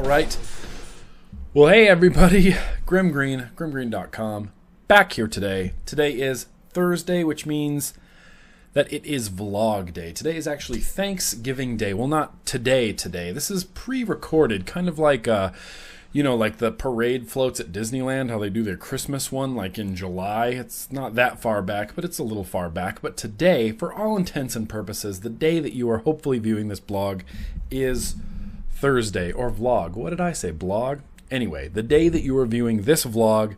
All right. Well, hey everybody, Grim Green, grimgreen.com, back here today. Today is Thursday, which means that it is vlog day. Today is actually Thanksgiving Day. Well, not today. This is pre-recorded, kind of like, like the parade floats at Disneyland, how they do their Christmas one, like in July. It's not that far back, but it's a little far back. But today, for all intents and purposes, the day that you are hopefully viewing this blog is Thursday, or vlog. What did I say, blog? Anyway, the day that you are viewing this vlog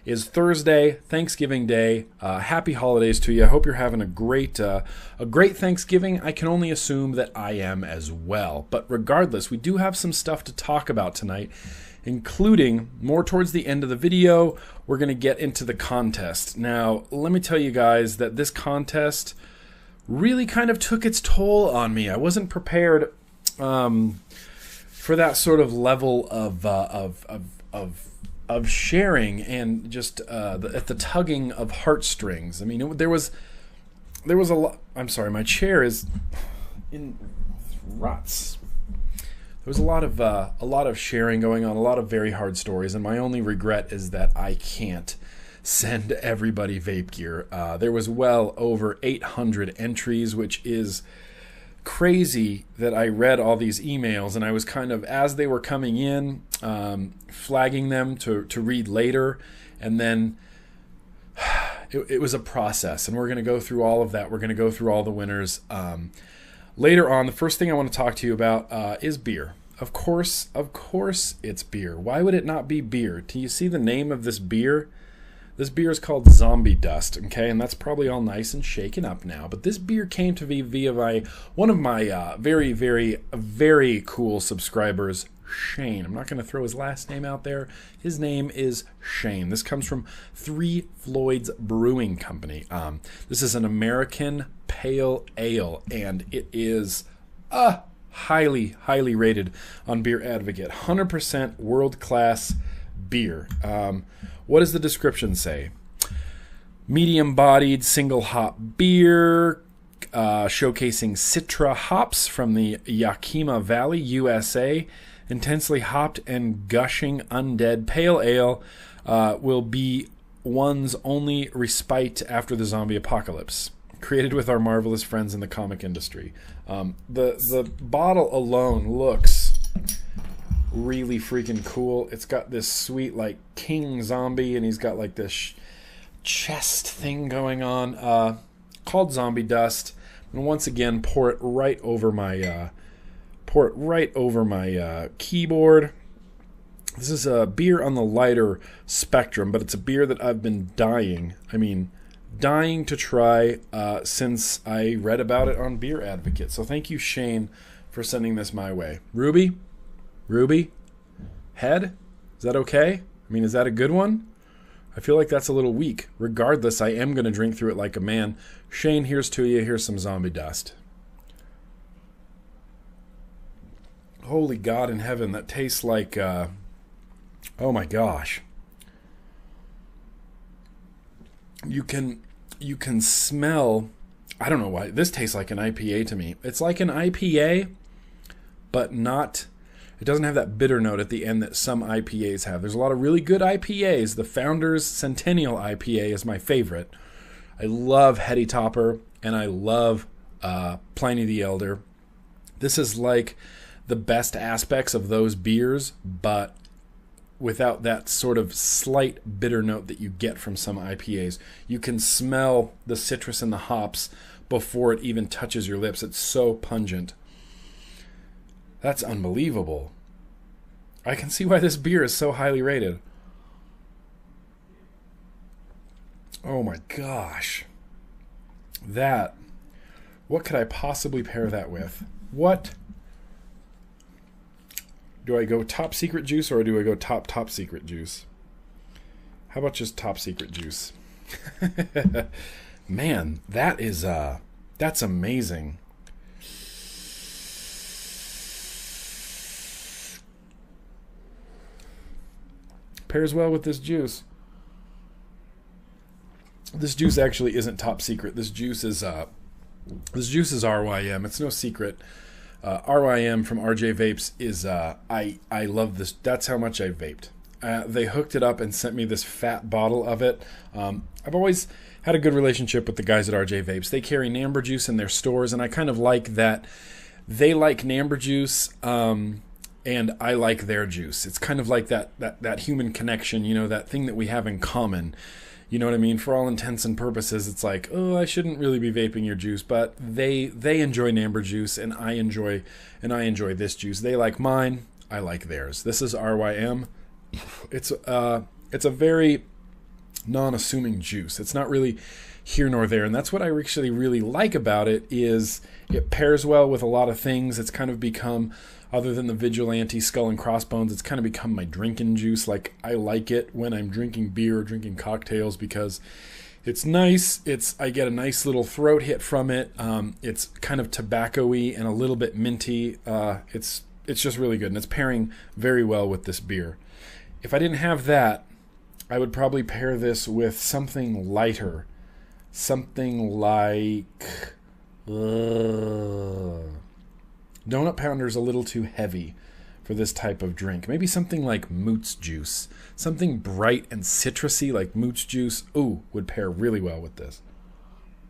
is Thursday, Thanksgiving Day. Happy holidays to you. I hope you're having a great Thanksgiving. I can only assume that I am as well. But regardless, we do have some stuff to talk about tonight, including more towards the end of the video. We're going to get into the contest. Now, let me tell you guys that this contest really kind of took its toll on me. I wasn't prepared for that sort of level of sharing and just at the tugging of heartstrings. I mean, there was a lot. I'm sorry, my chair is in ruts. There was a lot of sharing going on, a lot of very hard stories, and my only regret is that I can't send everybody vape gear. There was well over 800 entries, which is crazy that I read all these emails, and I was kind of, as they were coming in, flagging them to read later, and then it was a process, and we're going to go through all of that. We're going to go through all the winners later on. The first thing I want to talk to you about is beer. Of course it's beer. Why would it not be beer? Do you see the name of this beer? This beer is called Zombie Dust, okay, and that's probably all nice and shaken up now. But this beer came to me via one of my very, very, very cool subscribers, Shane. I'm not going to throw his last name out there. His name is Shane. This comes from Three Floyds Brewing Company. This is an American pale ale, and it is highly, highly rated on Beer Advocate. 100% world-class beer. What does the description say? Medium-bodied, single-hop beer, showcasing Citra hops from the Yakima Valley, USA. Intensely hopped and gushing undead pale ale will be one's only respite after the zombie apocalypse. Created with our marvelous friends in the comic industry. The bottle alone looks really freaking cool. It's got this sweet like king zombie, and he's got like this chest thing going on, called Zombie Dust. And once again, pour it right over my keyboard. This is a beer on the lighter spectrum, but it's a beer that I've been dying to try since I read about it on Beer Advocate. So thank you, Shane, for sending this my way. Ruby? Head? Is that okay? I mean, is that a good one? I feel like that's a little weak. Regardless, I am going to drink through it like a man. Shane, here's to you. Here's some Zombie Dust. Holy God in heaven, that tastes like, oh my gosh. You can smell, I don't know why, this tastes like an IPA to me. It's like an IPA, but not, it doesn't have that bitter note at the end that some IPAs have. There's a lot of really good IPAs. The Founders Centennial IPA is my favorite. I love Heady Topper, and I love Pliny the Elder. This is like the best aspects of those beers, but without that sort of slight bitter note that you get from some IPAs. You can smell the citrus and the hops before it even touches your lips. It's so pungent. That's unbelievable. I can see why this beer is so highly rated. Oh my gosh. What could I possibly pair that with? What? Do I go top secret juice, or do I go top secret juice? How about just top secret juice? Man, that's amazing. Pairs well with this juice. This juice actually isn't top secret. This juice is RYM. It's no secret. RYM from RJ Vapes is, I love this. That's how much I vaped. They hooked it up and sent me this fat bottle of it. I've always had a good relationship with the guys at RJ Vapes. They carry Namber Juice in their stores, and I kind of like that they like Namber Juice, and I like their juice. It's kind of like that human connection, you know, that thing that we have in common. You know what I mean? For all intents and purposes, it's like, oh, I shouldn't really be vaping your juice, but they enjoy Namber Juice, and I enjoy this juice. They like mine, I like theirs. This is RYM. It's a very non-assuming juice. It's not really here nor there, and that's what I actually really like about it. Is it pairs well with a lot of things. It's kind of become, other than the Vigilante Skull and Crossbones, it's kind of become my drinking juice. Like, I like it when I'm drinking beer or drinking cocktails because it's nice. I get a nice little throat hit from it. It's kind of tobacco-y and a little bit minty. It's just really good, and it's pairing very well with this beer. If I didn't have that, I would probably pair this with something lighter. Something like... Donut Pounder's a little too heavy for this type of drink. Maybe something like Moots Juice. Something bright and citrusy like Moots Juice. Ooh, would pair really well with this.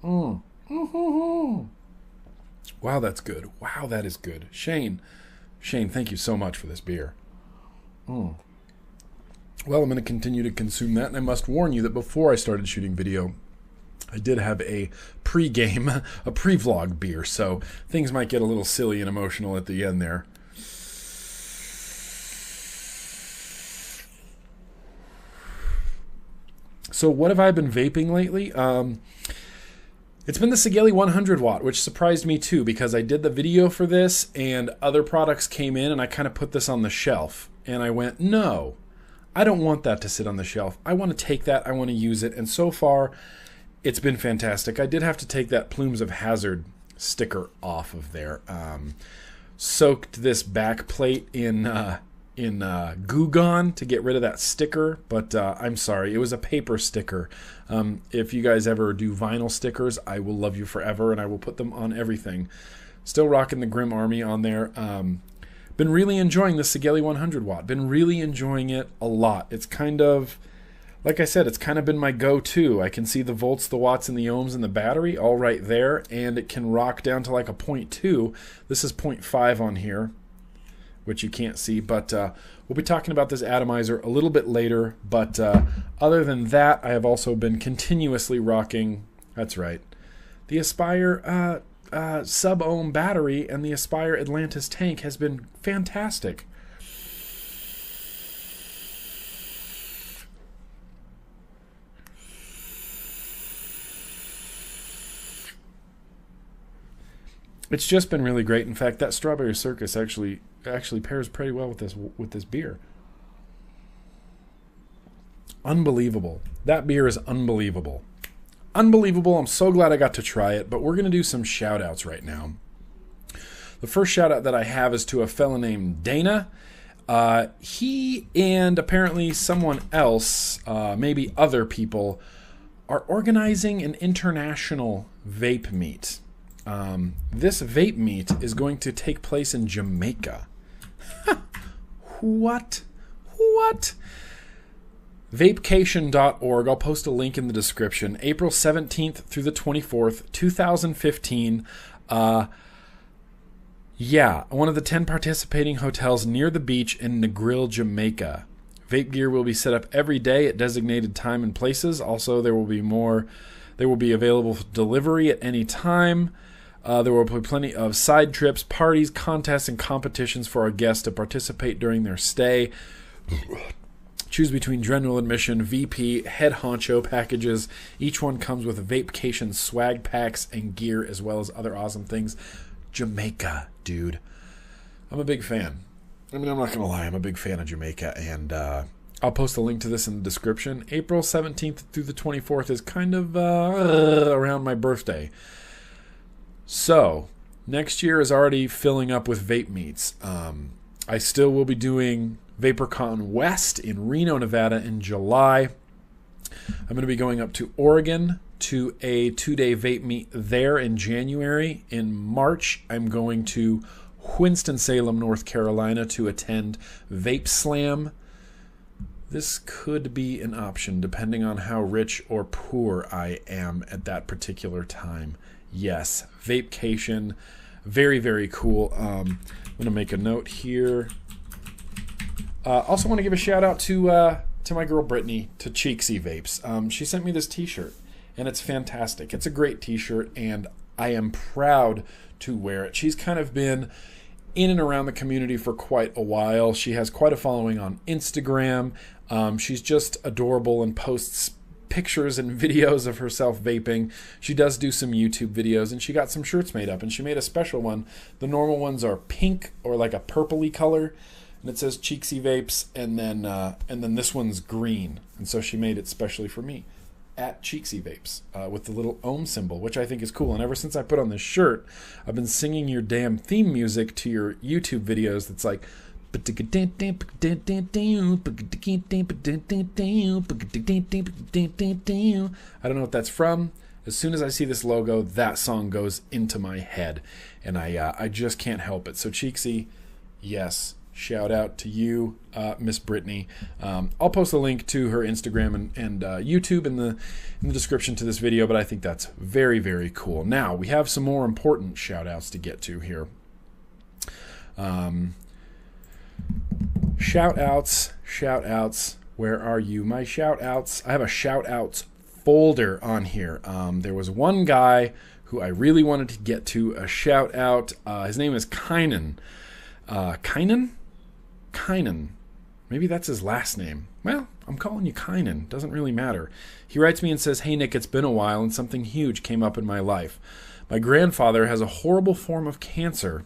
Wow, that's good. Wow, that is good. Shane, thank you so much for this beer. Well, I'm going to continue to consume that, and I must warn you that before I started shooting video, I did have a pre-game, a pre-vlog beer, so things might get a little silly and emotional at the end there. So what have I been vaping lately? It's been the Sigeli 100 watt, which surprised me too, because I did the video for this, and other products came in, and I kind of put this on the shelf, and I went, no, I don't want that to sit on the shelf. I want to take that, I want to use it, and so far, it's been fantastic. I did have to take that Plumes of Hazard sticker off of there. Soaked this back plate in Goo Gone to get rid of that sticker, but I'm sorry, it was a paper sticker. If you guys ever do vinyl stickers, I will love you forever, and I will put them on everything. Still rocking the Grim Army on there. Been really enjoying the Sigeli 100 watt. Been really enjoying it a lot. It's kind of... like I said, it's kind of been my go-to. I can see the volts, the watts, and the ohms in the battery all right there, and it can rock down to like a 0.2. This is 0.5 on here, which you can't see, but we'll be talking about this atomizer a little bit later. But other than that, I have also been continuously rocking, that's right, the Aspire sub-ohm battery, and the Aspire Atlantis tank has been fantastic. It's just been really great. In fact, that Strawberry Circus actually pairs pretty well with this beer. Unbelievable. That beer is unbelievable. Unbelievable. I'm so glad I got to try it, but we're going to do some shout outs right now. The first shout out that I have is to a fella named Dana. He and apparently someone else, maybe other people, are organizing an international vape meet. This vape meet is going to take place in Jamaica. What? Vapecation.org. I'll post a link in the description. April 17th through the 24th, 2015. Yeah, one of the 10 participating hotels near the beach in Negril, Jamaica. Vape gear will be set up every day at designated time and places. Also, there will be available for delivery at any time. There will be plenty of side trips, parties, contests, and competitions for our guests to participate during their stay. Choose between general admission, VP, head honcho packages. Each one comes with Vapecation swag packs and gear, as well as other awesome things. Jamaica, dude. I'm a big fan. I mean, I'm not going to lie. I'm a big fan of Jamaica, and I'll post a link to this in the description. April 17th through the 24th is kind of around my birthday. So, next year is already filling up with vape meets. I still will be doing VaporCon West in Reno, Nevada in July. I'm going to be going up to Oregon to a 2-day vape meet there in January. In March, I'm going to Winston-Salem, North Carolina to attend Vape Slam. This could be an option depending on how rich or poor I am at that particular time. Yes, Vapecation. Very, very cool. I'm going to make a note here. Also want to give a shout out to my girl Brittany, to Cheeksy Vapes. She sent me this t-shirt, and it's fantastic. It's a great t-shirt, and I am proud to wear it. She's kind of been in and around the community for quite a while. She has quite a following on Instagram. She's just adorable and posts pictures and videos of herself vaping. She does do some YouTube videos, and she got some shirts made up, and she made a special one. The normal ones are pink or like a purpley color, and it says Cheeksy Vapes, and then this one's green, and so she made it specially for me at Cheeksy Vapes with the little ohm symbol, which I think is cool. And ever since I put on this shirt, I've been singing your damn theme music to your YouTube videos. That's like, I don't know what that's from. As soon as I see this logo, that song goes into my head, and I just can't help it. So Cheeksy, yes, shout out to you, Miss Brittany. I'll post a link to her Instagram and YouTube in the description to this video, but I think that's very, very cool. Now, we have some more important shout outs to get to here. Shout outs. Where are you? My shout outs. I have a shout outs folder on here. There was one guy who I really wanted to get to a shout out. His name is Kynan. Kynan. Maybe that's his last name. Well, I'm calling you Kynan. Doesn't really matter. He writes me and says, "Hey Nick, it's been a while and something huge came up in my life. My grandfather has a horrible form of cancer.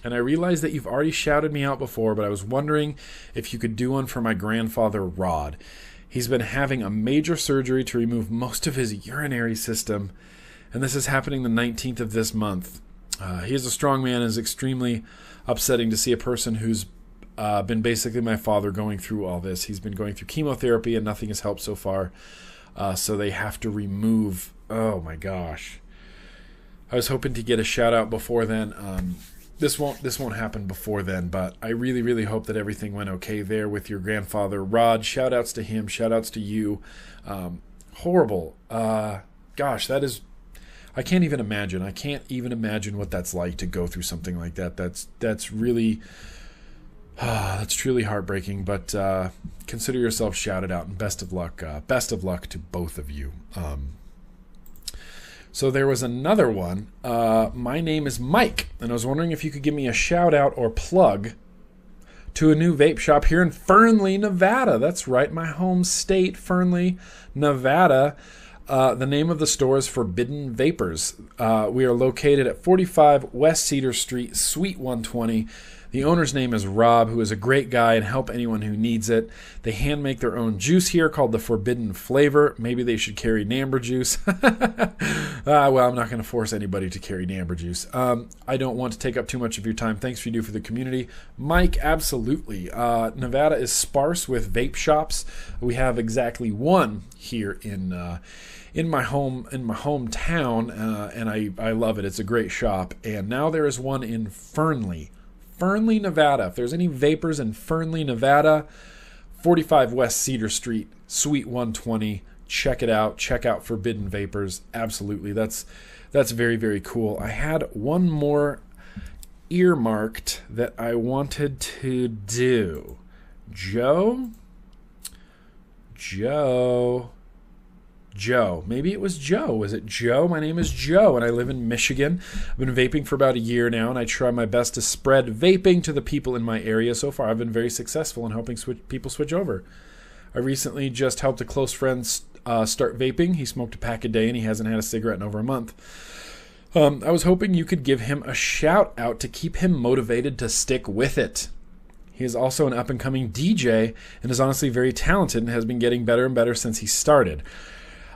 And I realize that you've already shouted me out before, but I was wondering if you could do one for my grandfather, Rod. He's been having a major surgery to remove most of his urinary system, and this is happening the 19th of this month. He is a strong man, and it's extremely upsetting to see a person who's been basically my father going through all this. He's been going through chemotherapy, and nothing has helped so far, so they have to remove... Oh, my gosh. I was hoping to get a shout-out before then. This won't happen before then, but I really, really hope that everything went okay there with your grandfather, Rod. Shout-outs to him. Shout-outs to you. Horrible. Gosh, that is... I can't even imagine. I can't even imagine what that's like to go through something like that. That's really... that's truly heartbreaking, but consider yourself shouted out, and best of luck. Best of luck to both of you. So there was another one. My name is Mike, and I was wondering if you could give me a shout out or plug to a new vape shop here in Fernley, Nevada. That's right, my home state, Fernley, Nevada. The name of the store is Forbidden Vapors. We are located at 45 West Cedar Street, Suite 120. The owner's name is Rob, who is a great guy and help anyone who needs it. They hand make their own juice here called the Forbidden Flavor. Maybe they should carry Namber juice. Well, I'm not going to force anybody to carry Namber juice. I don't want to take up too much of your time. Thanks for you do for the community. Mike, absolutely. Nevada is sparse with vape shops. We have exactly one here in my hometown, and I love it. It's a great shop. And now there is one in Fernley, Nevada. If there's any vapors in Fernley, Nevada, 45 West Cedar Street, Suite 120. Check it out. Check out Forbidden Vapors. Absolutely. That's very, very cool. I had one more earmarked that I wanted to do. Joe. Maybe it was Joe. Was it Joe? My name is Joe, and I live in Michigan. I've been vaping for about a year now, and I try my best to spread vaping to the people in my area. So far, I've been very successful in helping people switch over. I recently just helped a close friend start vaping. He smoked a pack a day, and he hasn't had a cigarette in over a month. I was hoping you could give him a shout-out to keep him motivated to stick with it. He is also an up-and-coming DJ and is honestly very talented and has been getting better and better since he started.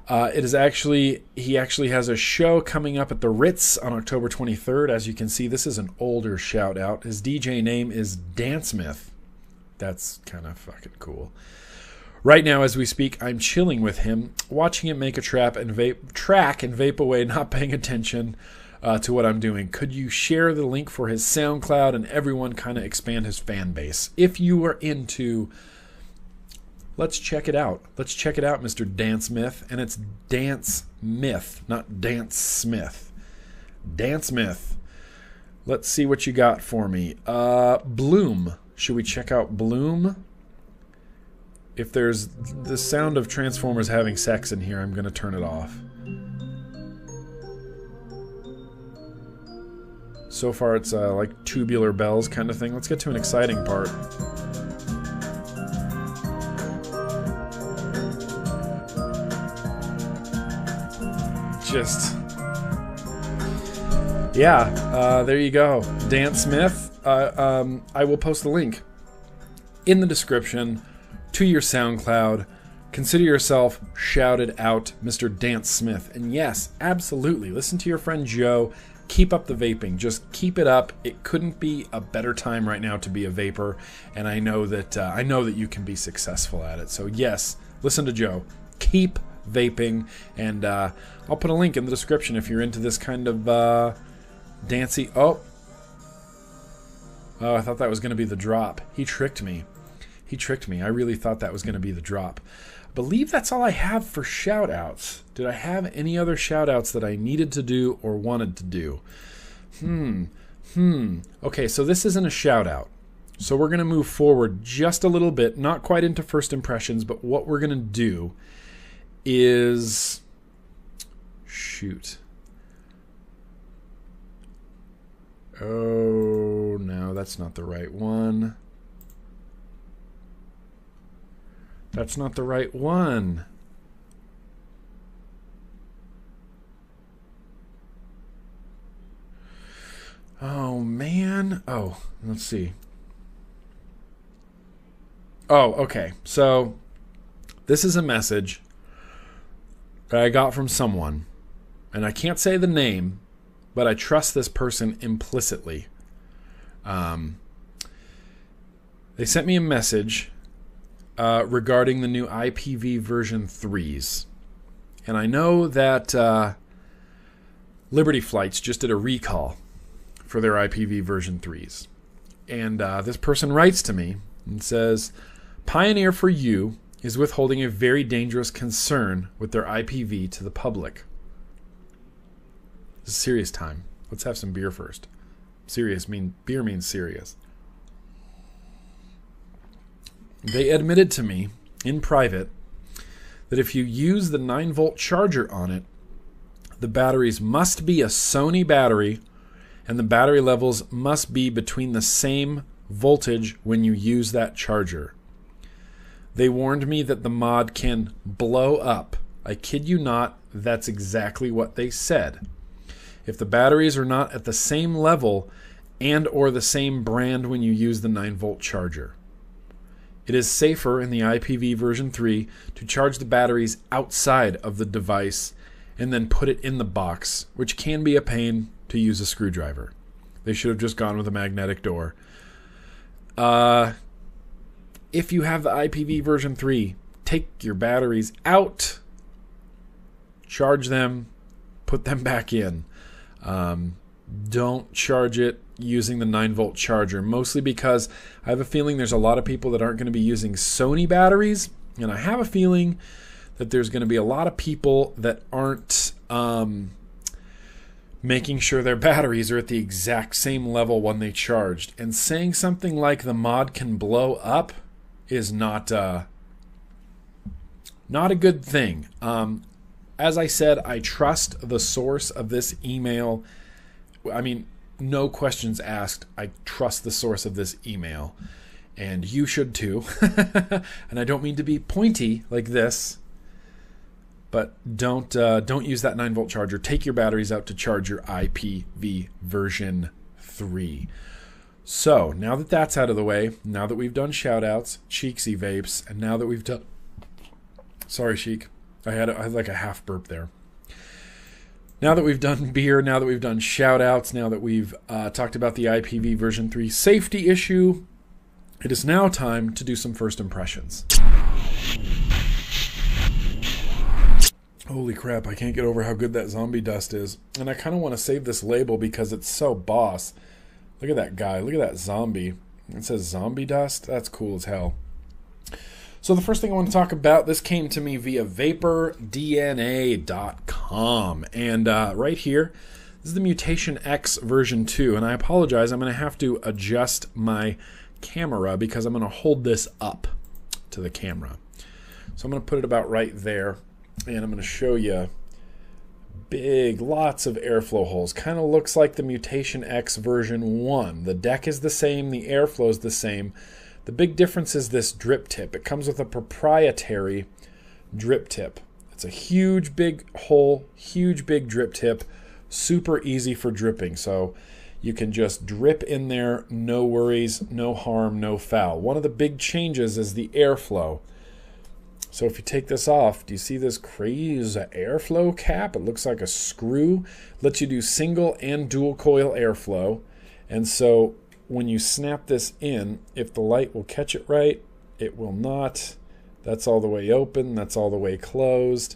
He actually has a show coming up at the Ritz on October 23rd. As you can see, this is an older shout out. His DJ name is Dansmith. That's kind of fucking cool. Right now, as we speak, I'm chilling with him, watching him make a track and vape away, not paying attention. to what I'm doing. Could you share the link for his SoundCloud and everyone kind of expand his fan base? If you are into, let's check it out. Let's check it out, Mr. Dance Myth. And it's Dance Myth, not Dance Smith. Dance Myth. Let's see what you got for me. Bloom. Should we check out Bloom? If there's the sound of Transformers having sex in here, I'm going to turn it off. So far it's like tubular bells kind of thing. Let's get to an exciting part. There you go. Dance Smith. I will post the link in the description to your SoundCloud. Consider yourself shouted out, Mr. Dance Smith. And yes, absolutely, listen to your friend Joe. Keep up the vaping. Just keep it up. It couldn't be a better time right now to be a vapor, and I know that you can be successful at it. So yes, listen to Joe. Keep vaping, and I'll put a link in the description if you're into this kind of dancey. Oh, I thought that was going to be the drop. He tricked me. I really thought that was going to be the drop. I believe that's all I have for shout-outs. Did I have any other shout-outs that I needed to do or wanted to do? Okay, so this isn't a shout-out. So we're going to move forward just a little bit, not quite into first impressions, but what we're going to do is... Shoot. Oh, no, that's not the right one. That's not the right one. Oh, man. Oh, let's see. Oh, okay. So, this is a message that I got from someone. And I can't say the name, but I trust this person implicitly. They sent me a message regarding the new IPv version 3s. And I know that Liberty Flights just did a recall for their IPv version 3s. And this person writes to me and says, Pioneer for you is withholding a very dangerous concern with their IPv to the public. This is serious time. Let's have some beer first. Beer means serious. They admitted to me in private that if you use the 9-volt charger on it, the batteries must be a Sony battery and the battery levels must be between the same voltage when you use that charger. They warned me that the mod can blow up. I kid you not, that's exactly what they said. If the batteries are not at the same level and or the same brand when you use the 9-volt charger. It is safer in the IPv version 3 to charge the batteries outside of the device and then put it in the box, which can be a pain to use a screwdriver. They should have just gone with a magnetic door. If you have the IPv version 3, take your batteries out, charge them, put them back in. Don't charge it using the 9-volt charger, mostly because I have a feeling there's a lot of people that aren't going to be using Sony batteries, and I have a feeling that there's going to be a lot of people that aren't making sure their batteries are at the exact same level when they charged. And saying something like the mod can blow up is not a good thing. As I said, I trust the source of this email. I mean, no questions asked. I trust the source of this email. And you should too. And I don't mean to be pointy like this, but don't use that 9-volt charger. Take your batteries out to charge your IPv version 3. So, now that that's out of the way, now that we've done shoutouts, Cheeksy Vapes, and now that we've done... Sorry, Sheik. I had like a half burp there. Now that we've done beer, now that we've done shout-outs, now that we've talked about the IPv version 3 safety issue, it is now time to do some first impressions. Holy crap, I can't get over how good that zombie dust is. And I kind of want to save this label because it's so boss. Look at that guy. Look at that zombie. It says zombie dust. That's cool as hell. So the first thing I want to talk about, this came to me via vapordna.com. And right here, this is the Mutation X version 2. And I apologize, I'm going to have to adjust my camera because I'm going to hold this up to the camera. So I'm going to put it about right there. And I'm going to show you big, lots of airflow holes. Kind of looks like the Mutation X version 1. The deck is the same, the airflow is the same. The big difference is this drip tip. It comes with a proprietary drip tip. It's a huge, big hole, huge, big drip tip. Super easy for dripping. So you can just drip in there, no worries, no harm, no foul. One of the big changes is the airflow. So if you take this off, do you see this crazy airflow cap? It looks like a screw. Lets you do single and dual coil airflow. And so when you snap this in, if the light will catch it right, it will not. That's all the way open. That's all the way closed.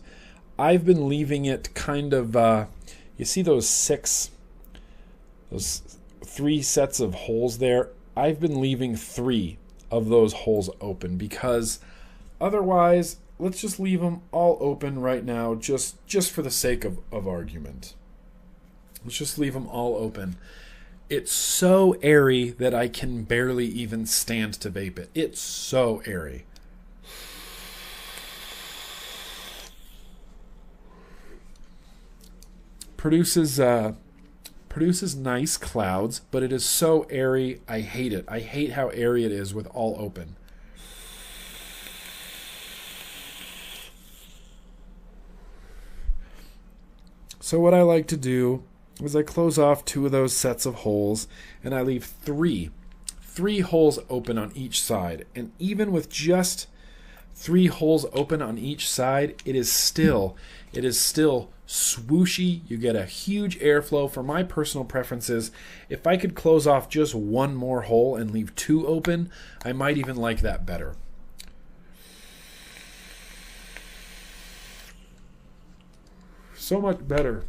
I've been leaving it kind of, you see those three sets of holes there? I've been leaving 3 of those holes open because otherwise, let's just leave them all open right now, just for the sake of argument. Let's just leave them all open. It's so airy that I can barely even stand to vape it. It's so airy. Produces nice clouds, but it is so airy. I hate it. I hate how airy it is with all open. So what I like to do is I close off 2 of those sets of holes and I leave 3 holes open on each side. And even with just 3 holes open on each side, it is still swooshy. You get a huge airflow. For my personal preferences, if I could close off just 1 more hole and leave 2 open, I might even like that better. So much better.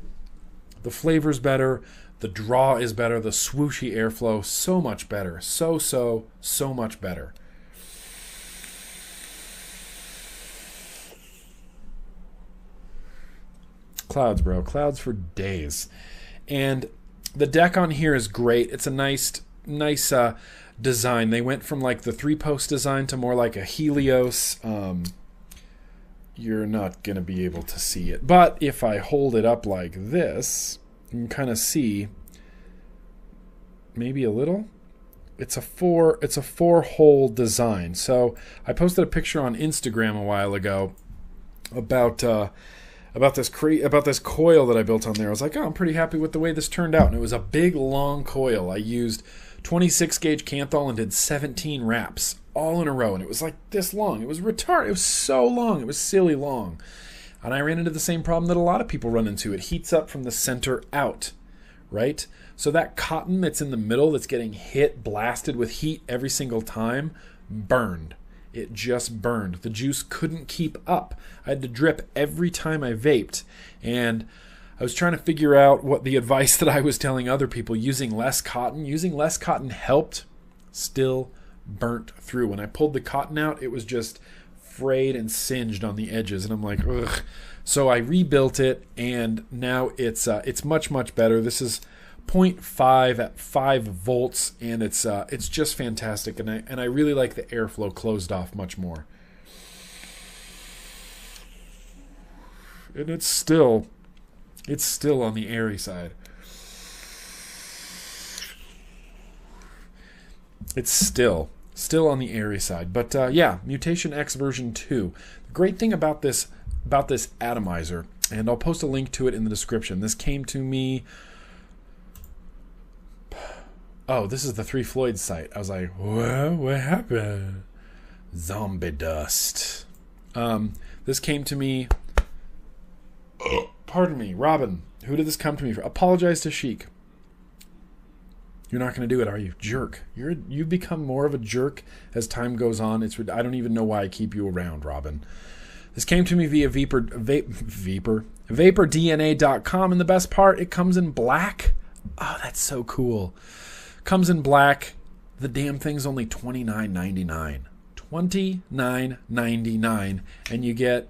The flavor's better. The draw is better. The swooshy airflow, so much better. So much better. Clouds, bro. Clouds for days. And the deck on here is great. It's a nice design. They went from like the 3-post design to more like a Helios. You're not going to be able to see it. But if I hold it up like this, you can kind of see maybe a little. It's a 4-hole design. So I posted a picture on Instagram a while ago about this coil that I built on there. I was like, oh, I'm pretty happy with the way this turned out. And it was a big, long coil. I used 26 gauge Kanthal and did 17 wraps all in a row. And it was like this long. It was retarded. It was so long. It was silly long. And I ran into the same problem that a lot of people run into. It heats up from the center out, right? So that cotton that's in the middle that's getting blasted with heat every single time, burned. It just burned. The juice couldn't keep up. I had to drip every time I vaped. And I was trying to figure out what the advice that I was telling other people, using less cotton. Using less cotton helped, still burnt through. When I pulled the cotton out, it was just frayed and singed on the edges. And I'm like, ugh. So I rebuilt it, and now it's much, much better. This is 0.5 at 5 volts, and it's just fantastic. And I really like the airflow closed off much more. And it's still on the airy side. It's still on the airy side. But yeah, Mutation X version 2. The great thing about this atomizer, and I'll post a link to it in the description. This came to me. Oh, this is the 3 Floyd site. I was like, what happened? Zombie dust. This came to me. Pardon me, Robin. Who did this come to me for? Apologize to Sheik. You're not going to do it, are you? Jerk. You've become more of a jerk as time goes on. I don't even know why I keep you around, Robin. This came to me via VaporDNA.com, and the best part, it comes in black. Oh, that's so cool. Comes in black. The damn thing's only $29.99. $29.99, and you get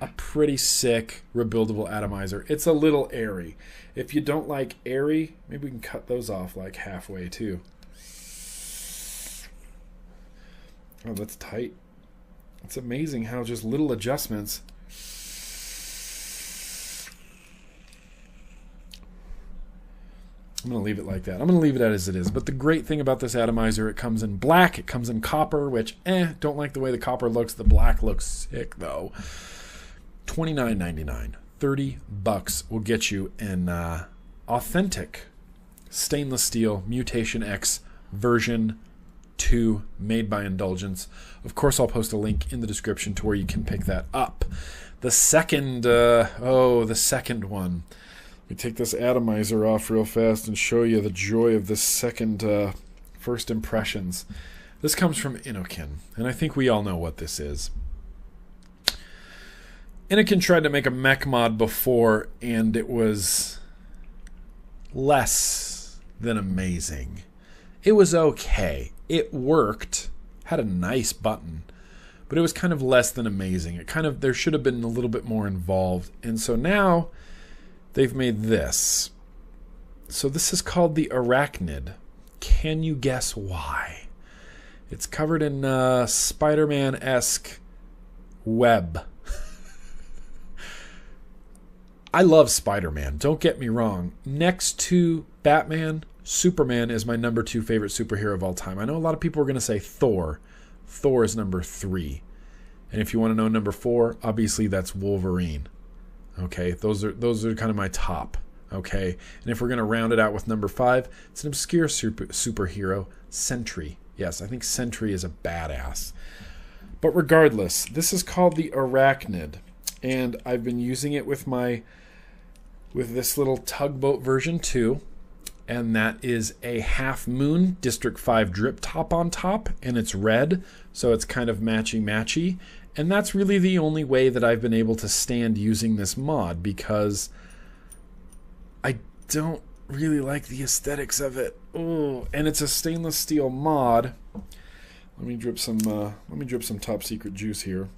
a pretty sick rebuildable atomizer. It's a little airy. If you don't like airy, maybe we can cut those off like halfway too. Oh, that's tight. It's amazing how just little adjustments. I'm going to leave it like that. I'm going to leave it as it is. But the great thing about this atomizer, it comes in black, it comes in copper, which, don't like the way the copper looks. The black looks sick, though. $29.99. $30 will get you an authentic stainless steel Mutation X version 2 made by Indulgence. Of course, I'll post a link in the description to where you can pick that up. The second, the second one. Let me take this atomizer off real fast and show you the joy of this second first impressions. This comes from Inokin, and I think we all know what this is. Inokin tried to make a mech mod before, and it was less than amazing. It was okay. It worked, had a nice button, but it was kind of less than amazing. There should have been a little bit more involved. And so now they've made this. So this is called the Arachnid. Can you guess why? It's covered in Spider-Man-esque web. I love Spider-Man, don't get me wrong. Next to Batman, Superman is my number 2 favorite superhero of all time. I know a lot of people are going to say Thor. Thor is number 3. And if you want to know number 4, obviously that's Wolverine. Okay, those are kind of my top. Okay, and if we're going to round it out with number 5, it's an obscure superhero, Sentry. Yes, I think Sentry is a badass. But regardless, this is called the Arachnid, and I've been using it with this little tugboat version 2, and that is a Half Moon District 5 drip top on top, and it's red, so it's kind of matchy-matchy. And that's really the only way that I've been able to stand using this mod, because I don't really like the aesthetics of it. Ooh, and it's a stainless steel mod. Let me drip some top secret juice here.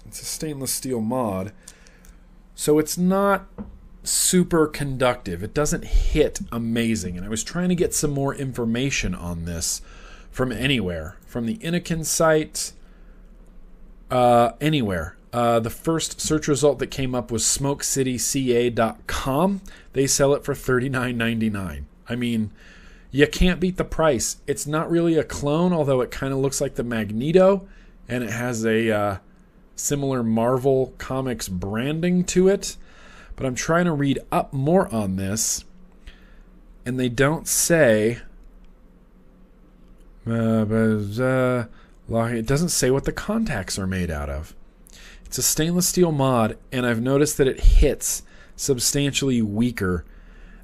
It's a stainless steel mod, so it's not super conductive. It doesn't hit amazing, and I was trying to get some more information on this from anywhere, from the Inokin site, anywhere. The first search result that came up was smokecityca.com. They sell it for $39.99. I mean, you can't beat the price. It's not really a clone, although it kind of looks like the Magneto, and it has a similar Marvel Comics branding to it. But I'm trying to read up more on this, and they don't say. It doesn't say what the contacts are made out of. It's a stainless steel mod, and I've noticed that it hits substantially weaker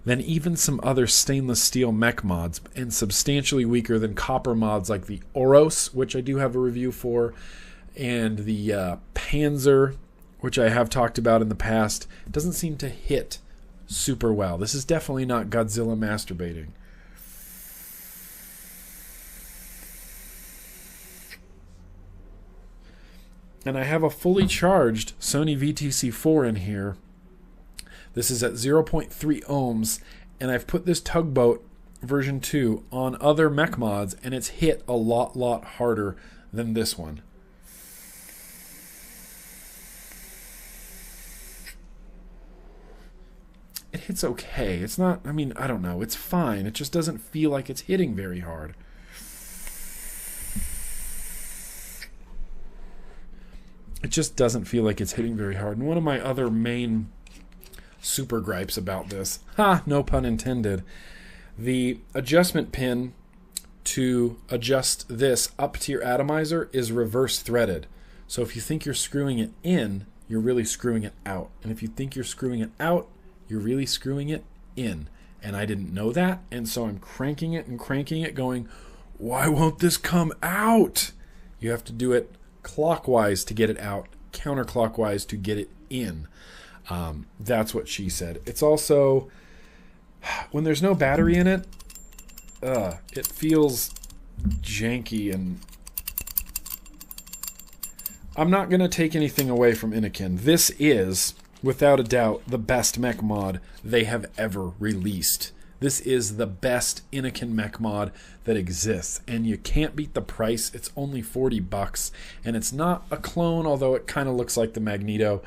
than even some other stainless steel mech mods, and substantially weaker than copper mods like the Oros, which I do have a review for, and the Panzer, which I have talked about in the past. It doesn't seem to hit super well. This is definitely not Godzilla masturbating. And I have a fully charged Sony VTC4 in here. This is at 0.3 ohms, and I've put this tugboat version 2 on other mech mods, and it's hit a lot harder than this one. It hits okay. It's not, I mean, I don't know. It's fine. It just doesn't feel like it's hitting very hard. It just doesn't feel like it's hitting very hard. And one of my other main super gripes about this, no pun intended, the adjustment pin to adjust this up to your atomizer is reverse threaded. So if you think you're screwing it in, you're really screwing it out. And if you think you're screwing it out, you're really screwing it in. And I didn't know that, and so I'm cranking it and cranking it going, why won't this come out? You have to do it clockwise to get it out, counterclockwise to get it in. That's what she said. It's also, when there's no battery in it, it feels janky, and I'm not going to take anything away from Anakin. This is, without a doubt, the best mech mod they have ever released. This is the best Anakin mech mod that exists, and you can't beat the price. It's only $40, and it's not a clone, although it kind of looks like the Magneto.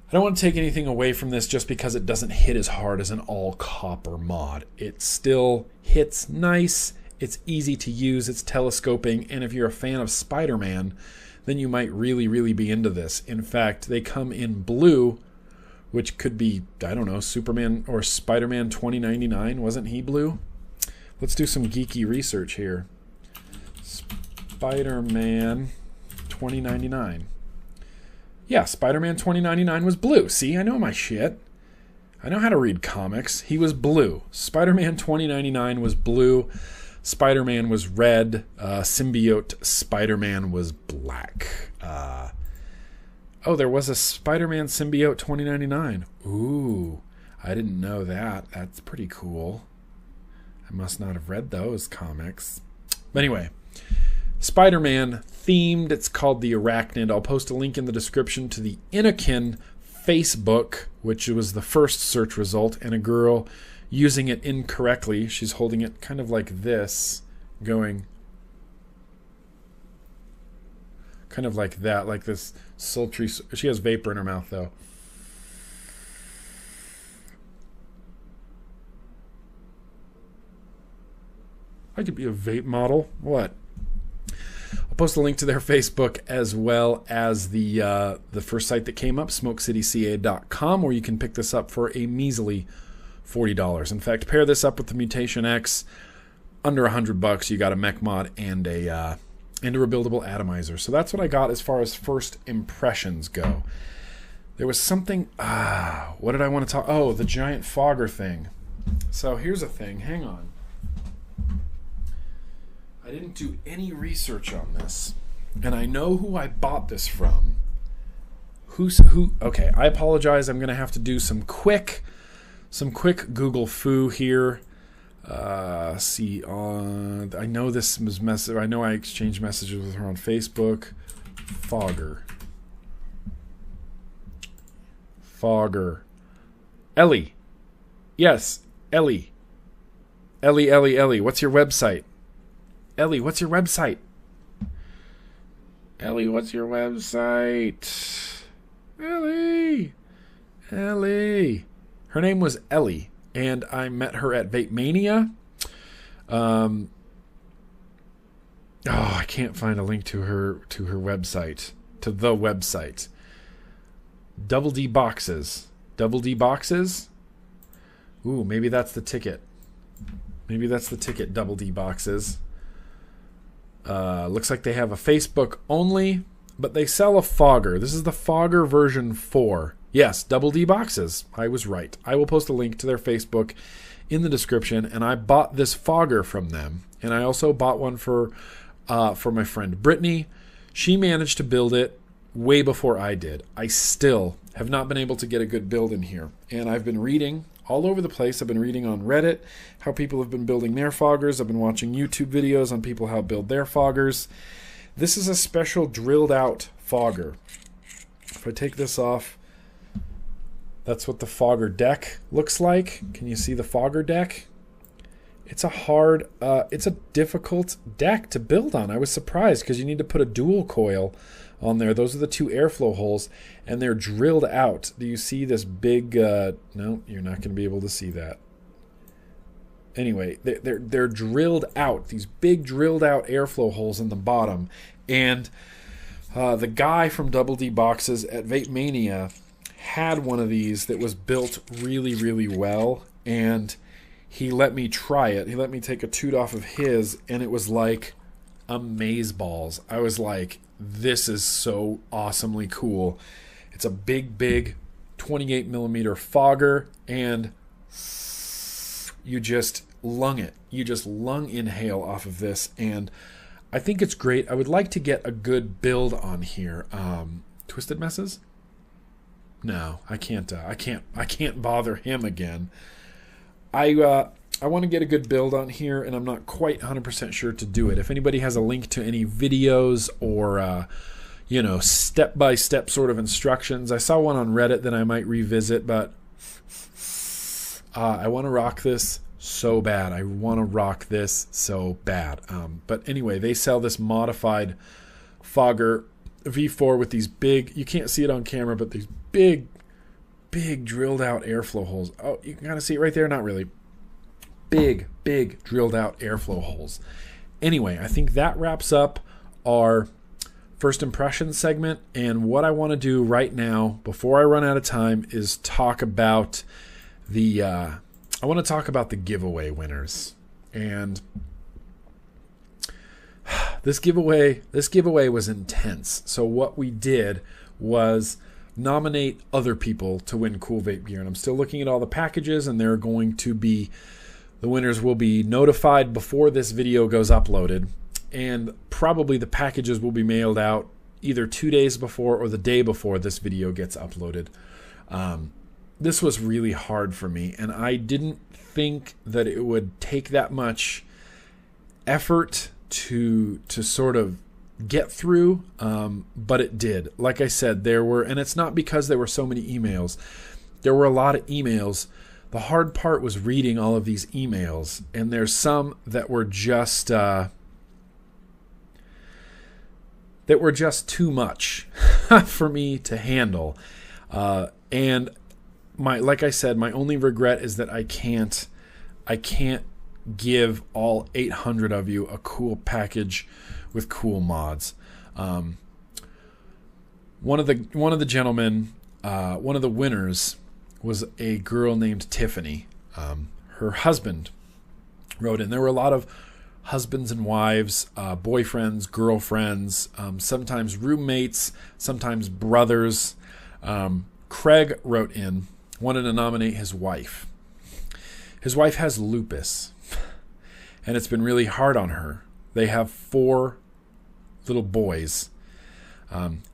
I don't want to take anything away from this just because it doesn't hit as hard as an all-copper mod. It still hits nice, it's easy to use, it's telescoping, and if you're a fan of Spider-Man, then you might really, really be into this. In fact, they come in blue, which could be, I don't know, Superman or Spider-Man 2099. Wasn't he blue? Let's do some geeky research here. Spider-Man 2099. Yeah, Spider-Man 2099 was blue. See, I know my shit. I know how to read comics. He was blue. Spider-Man 2099 was blue. Spider-Man was red. Symbiote Spider-Man was black. Oh, there was a Spider-Man Symbiote 2099. Ooh, I didn't know that. That's pretty cool. I must not have read those comics. But anyway, Spider-Man themed. It's called the Arachnid. I'll post a link in the description to the Anakin Facebook, which was the first search result, and a girl using it incorrectly. She's holding it kind of like this, going kind of like that, like this sultry. She has vapor in her mouth, though. I could be a vape model. What? I'll post a link to their Facebook as well as the first site that came up, smokecityca.com, where you can pick this up for a measly $40. In fact, pair this up with the Mutation X, under $100. You got a mech mod and a rebuildable atomizer. So that's what I got as far as first impressions go. There was something. What did I want to talk? Oh, the giant fogger thing. So here's a thing. Hang on. I didn't do any research on this, and I know who I bought this from. Who? Okay, I apologize. I'm gonna have to do some quick Google foo here. See on. I know this was message. I know I exchanged messages with her on Facebook. Fogger. Ellie. Yes, Ellie. Ellie. What's your website? Ellie, what's your website? Ellie, what's your website? Ellie. Her name was Ellie, and I met her at Vape Mania. I can't find a link to her website, to the website. Double D boxes. Double D boxes? Ooh, maybe that's the ticket. Double D boxes. Looks like they have a Facebook only, but they sell a fogger. This is the fogger version 4. Yes, Double D boxes. I was right. I will post a link to their Facebook in the description, and I bought this fogger from them. And I also bought one for my friend Brittany. She managed to build it way before I did. I still have not been able to get a good build in here. And I've been reading all over the place. I've been reading on Reddit how people have been building their foggers. I've been watching YouTube videos on people how to build their foggers. This is a special drilled out fogger. If I take this off, that's what the fogger deck looks like. Can you see the fogger deck? It's a difficult deck to build on. I was surprised because you need to put a dual coil on there. Those are the 2 airflow holes, and they're drilled out. Do you see this big? No, you're not going to be able to see that. Anyway, they're drilled out. These big drilled out airflow holes in the bottom, and the guy from Double D Boxes at Vape Mania had one of these that was built really, really well, and he let me try it. He let me take a toot off of his, and it was like amazeballs. I was like, this is so awesomely cool. It's a big 28 millimeter fogger, and you just lung it. You just lung inhale off of this, and I think it's great. I would like to get a good build on here. Twisted Messes? No, I can't bother him again. I want to get a good build on here, and I'm not quite 100% sure to do it. If anybody has a link to any videos or step-by-step sort of instructions, I saw one on Reddit that I might revisit, but I want to rock this so bad. But anyway, they sell this modified Fogger V4 with these big, you can't see it on camera, but these big drilled out airflow holes. Oh, you can kind of see it right there. Not really. Big drilled out airflow holes. Anyway, I think that wraps up our first impression segment. And what I want to do right now, before I run out of time, is talk about the giveaway winners. And this giveaway was intense. So what we did was nominate other people to win cool vape gear. And I'm still looking at all the packages, and the winners will be notified before this video goes uploaded. And probably the packages will be mailed out either 2 days before or the day before this video gets uploaded. This was really hard for me, and I didn't think that it would take that much effort to sort of get through, but it did. Like I said, and it's not because there were so many emails. There were a lot of emails. The hard part was reading all of these emails, and there's some that were just too much for me to handle. And like I said, my only regret is that I can't give all 800 of you a cool package with cool mods. One of the gentlemen, one of the winners, was a girl named Tiffany. Her husband wrote in. There were a lot of husbands and wives, boyfriends, girlfriends, sometimes roommates, sometimes brothers. Craig wrote in, wanted to nominate his wife. His wife has lupus, and it's been really hard on her. They have 4 little boys.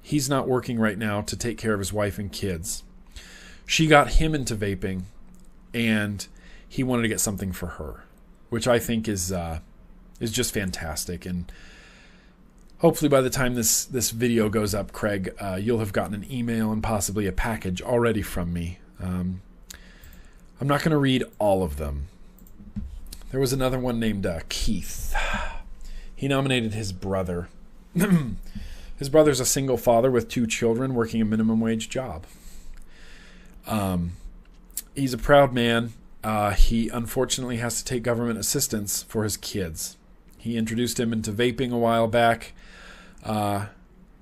He's not working right now to take care of his wife and kids. She got him into vaping, and he wanted to get something for her, which I think is just fantastic. And hopefully by the time this video goes up, Craig, you'll have gotten an email and possibly a package already from me. I'm not going to read all of them. There was another one named Keith. He nominated his brother. His brother's a single father with 2 children working a minimum wage job. He's a proud man. He unfortunately has to take government assistance for his kids. He introduced him into vaping a while back.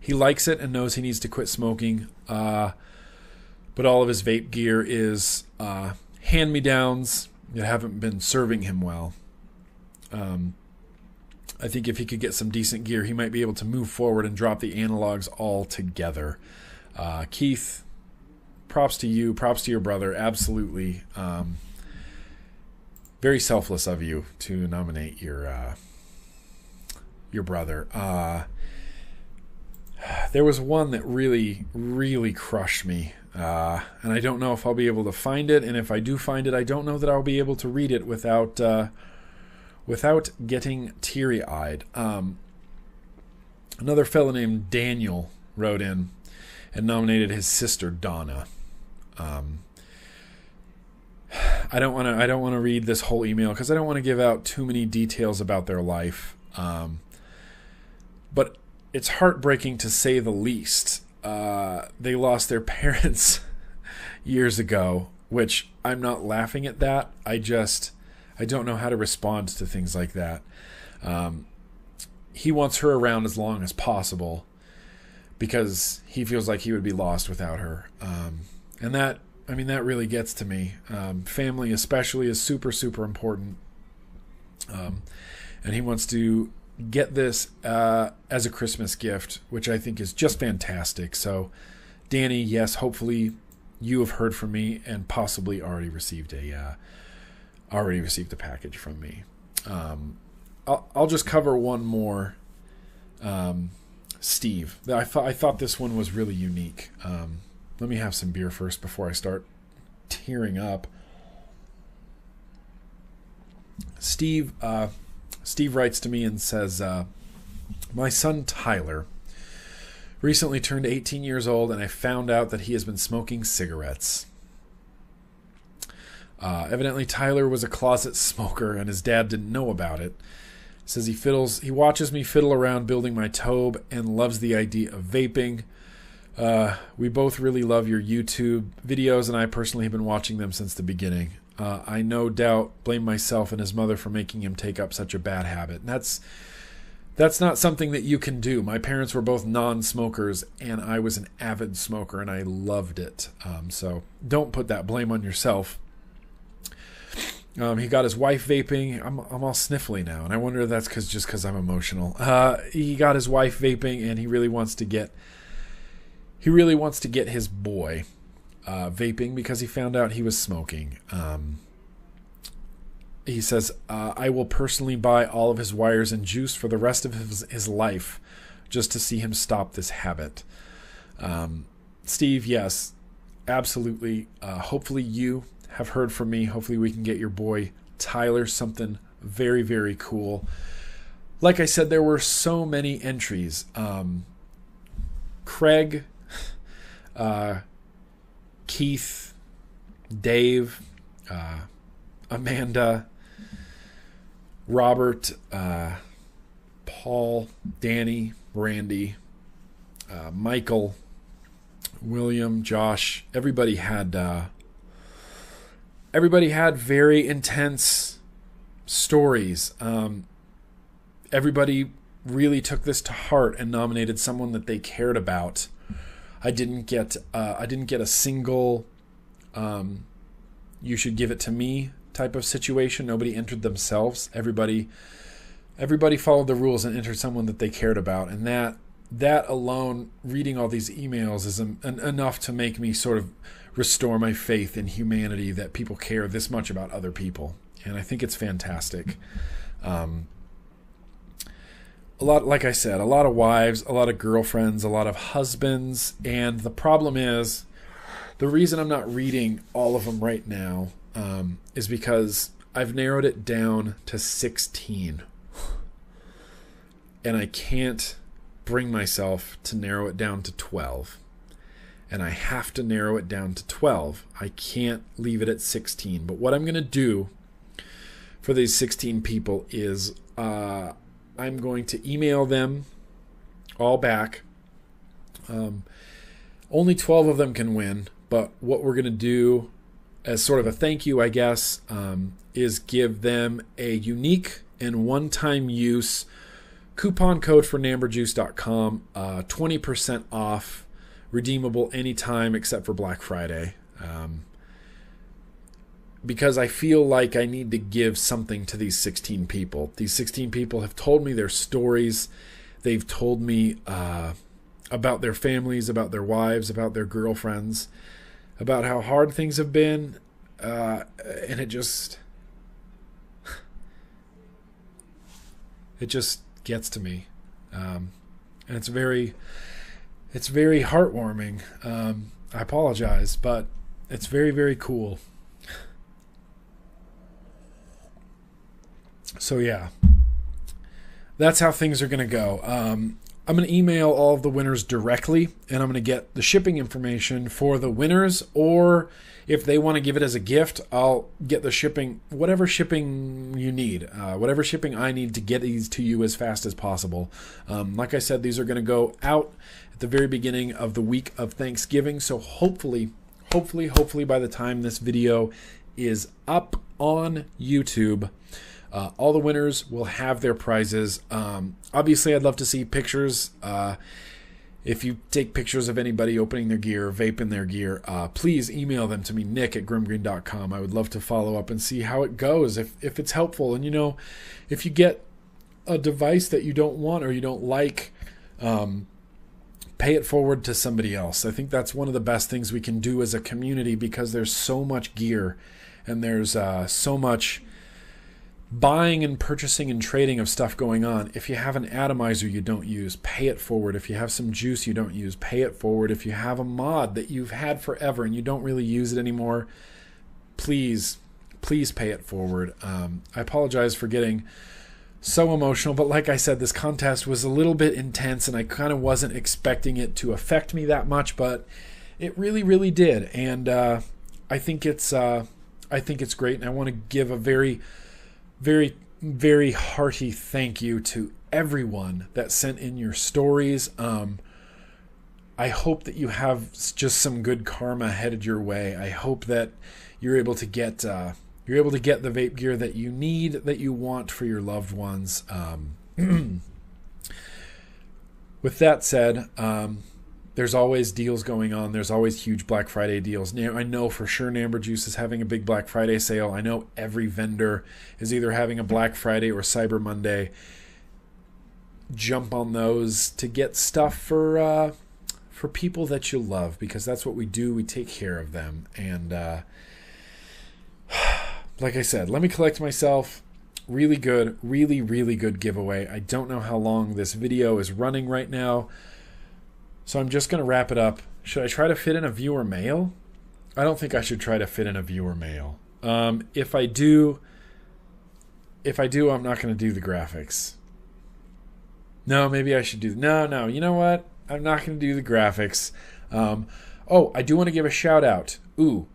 He likes it and knows he needs to quit smoking. But all of his vape gear is hand-me-downs that haven't been serving him well. I think if he could get some decent gear, he might be able to move forward and drop the analogs altogether. Keith, props to you. Props to your brother. Absolutely. Very selfless of you to nominate your brother. There was one that really, really crushed me. And I don't know if I'll be able to find it. And if I do find it, I don't know that I'll be able to read it without getting teary-eyed. Another fellow named Daniel wrote in and nominated his sister Donna. I don't want to read this whole email because I don't want to give out too many details about their life. But it's heartbreaking to say the least. They lost their parents years ago, which I'm not laughing at that. I don't know how to respond to things like that. He wants her around as long as possible because he feels like he would be lost without her. And that really gets to me. Family especially is super, super important. And he wants to get this as a Christmas gift, which I think is just fantastic. So, Danny, yes, hopefully you have heard from me and possibly already received a package from me. I'll just cover one more Steve. I thought this one was really unique. Let me have some beer first before I start tearing up. Steve writes to me and says, my son Tyler recently turned 18 years old, and I found out that he has been smoking cigarettes. Evidently, Tyler was a closet smoker, and his dad didn't know about it. Says he watches me fiddle around building my tobe and loves the idea of vaping. We both really love your YouTube videos, and I personally have been watching them since the beginning. I no doubt blame myself and his mother for making him take up such a bad habit. And that's not something that you can do. My parents were both non-smokers, and I was an avid smoker, and I loved it. So don't put that blame on yourself. He got his wife vaping. I'm all sniffly now, and I wonder if that's because I'm emotional. He got his wife vaping, and he really wants to get his boy vaping because he found out he was smoking. He says, I will personally buy all of his wires and juice for the rest of his life just to see him stop this habit. Steve, yes, absolutely. Hopefully you have heard from me. Hopefully we can get your boy Tyler something very, very cool. Like I said, there were so many entries. Craig, Keith, Dave, Amanda, Robert, Paul, Danny, Randy, Michael, William, Josh. Everybody had very intense stories. Everybody really took this to heart and nominated someone that they cared about. I didn't get a single you should give it to me type of situation. Nobody entered themselves. Everybody followed the rules and entered someone that they cared about, and that alone, reading all these emails, is enough to make me sort of restore my faith in humanity, that people care this much about other people. And I think it's fantastic. A lot, like I said, a lot of wives, a lot of girlfriends, a lot of husbands. And the problem is, the reason I'm not reading all of them right now is because I've narrowed it down to 16. And I can't bring myself to narrow it down to 12. And I have to narrow it down to 12. I can't leave it at 16. But what I'm going to do for these 16 people is I'm going to email them all back. Only 12 of them can win. But what we're going to do as sort of a thank you, I guess, is give them a unique and one-time use coupon code for NamberJuice.com, 20% off, redeemable anytime except for Black Friday. Because I feel like I need to give something to these 16 people. These 16 people have told me their stories. They've told me about their families, about their wives, about their girlfriends, about how hard things have been. And it just gets to me. And it's very heartwarming. I apologize, but it's very, very cool. So yeah, that's how things are going to go. I'm going to email all of the winners directly, and I'm going to get the shipping information for the winners, or if they want to give it as a gift, I'll get the shipping, whatever shipping you need, whatever shipping I need to get these to you as fast as possible. Like I said, these are going to go out at the very beginning of the week of Thanksgiving, so hopefully by the time this video is up on YouTube, all the winners will have their prizes. Obviously, I'd love to see pictures. If you take pictures of anybody opening their gear, vaping their gear, please email them to me, nick@grimgreen.com. I would love to follow up and see how it goes, if it's helpful. And, if you get a device that you don't want or you don't like, pay it forward to somebody else. I think that's one of the best things we can do as a community, because there's so much gear and there's so much buying and purchasing and trading of stuff going on. If you have an atomizer you don't use, pay it forward. If you have some juice you don't use, pay it forward. If you have a mod that you've had forever and you don't really use it anymore, please pay it forward. I apologize for getting so emotional, but like I said, this contest was a little bit intense and I kind of wasn't expecting it to affect me that much, but it really did. And I think it's great, and I want to give a very hearty thank you to everyone that sent in your stories. I hope that you have just some good karma headed your way. I hope that you're able to get the vape gear that you need, that you want for your loved ones. With that said, there's always deals going on. There's always huge Black Friday deals. I know for sure Namber Juice is having a big Black Friday sale. I know every vendor is either having a Black Friday or Cyber Monday. Jump on those to get stuff for people that you love, because that's what we do. We take care of them. And like I said, let me collect myself. Really good giveaway. I don't know how long this video is running right now, so I'm just going to wrap it up. Should I try to fit in a viewer mail? I don't think I should try to fit in a viewer mail. If I do, I'm not going to do the graphics. No, maybe I should do... No, you know what? I'm not going to do the graphics. Oh, I do want to give a shout out. Ooh.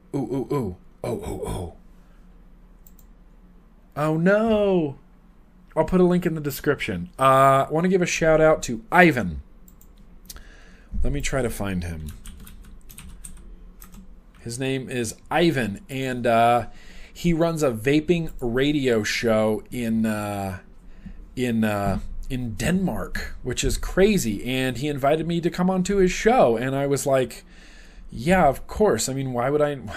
Oh no! I'll put a link in the description. I want to give a shout out to Ivan. Let me try to find him. His name is Ivan, and he runs a vaping radio show in Denmark, which is crazy. And he invited me to come onto his show, and I was like, yeah, of course. I mean, why am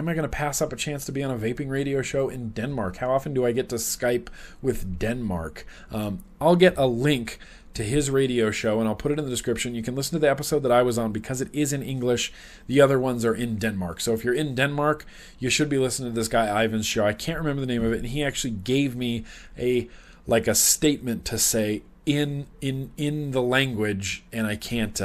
I going to pass up a chance to be on a vaping radio show in Denmark? How often do I get to Skype with Denmark? I'll get a link to his radio show, and I'll put it in the description. You can listen to the episode that I was on because it is in English. The other ones are in Denmark. So if you're in Denmark, you should be listening to this guy Ivan's show. I can't remember the name of it, and he actually gave me a statement to say in the language, and I can't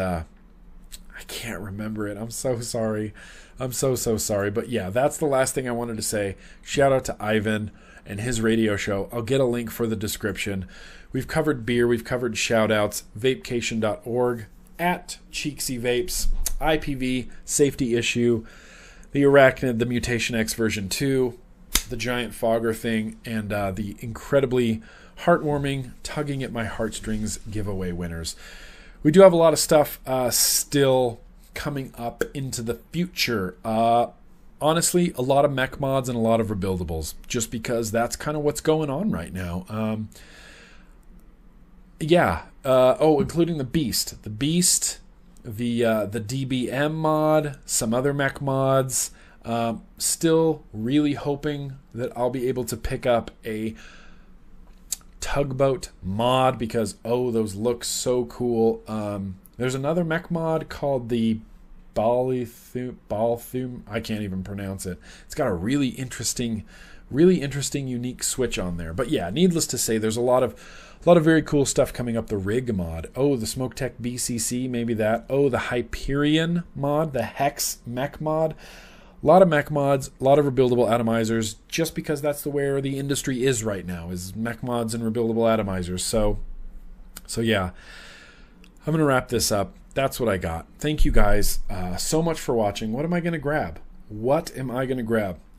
remember it. I'm so sorry. I'm so sorry. But yeah, that's the last thing I wanted to say. Shout out to Ivan and his radio show. I'll get a link for the description. We've covered beer. We've covered shout-outs. Vapecation.org, at Cheeksy Vapes, IPV, safety issue, the Arachnid, the Mutation X version 2, the giant fogger thing, and the incredibly heartwarming, tugging at my heartstrings giveaway winners. We do have a lot of stuff still coming up into the future. Honestly, a lot of mech mods and a lot of rebuildables, just because that's kind of what's going on right now. Including the Beast. The Beast, the DBM mod, some other mech mods. Still really hoping that I'll be able to pick up a tugboat mod, because those look so cool. There's another mech mod called the Balthum. I can't even pronounce it. It's got a really interesting, unique switch on there. But yeah, needless to say, there's a lot of very cool stuff coming up. The Rig mod. The Smoke Tech BCC, maybe that. The Hyperion mod, the Hex mech mod. A lot of mech mods, a lot of rebuildable atomizers, just because that's where the industry is right now, is mech mods and rebuildable atomizers. So yeah, I'm going to wrap this up. That's what I got. Thank you guys so much for watching. What am I going to grab?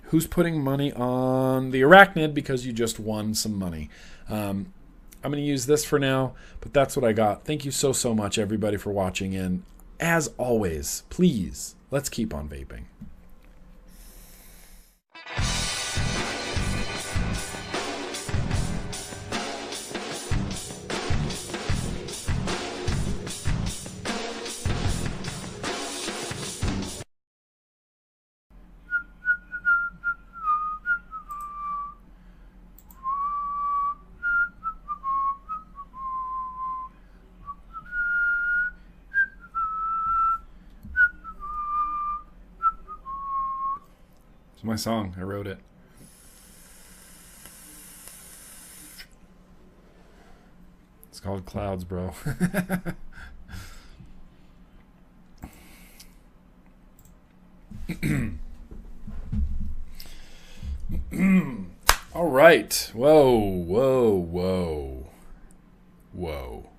Who's putting money on the Arachnid because you just won some money? I'm going to use this for now, but that's what I got. Thank you so much, everybody, for watching. And as always, please, let's keep on vaping. It's my song. I wrote it. It's called clouds, bro. All right. Whoa, whoa, whoa, whoa.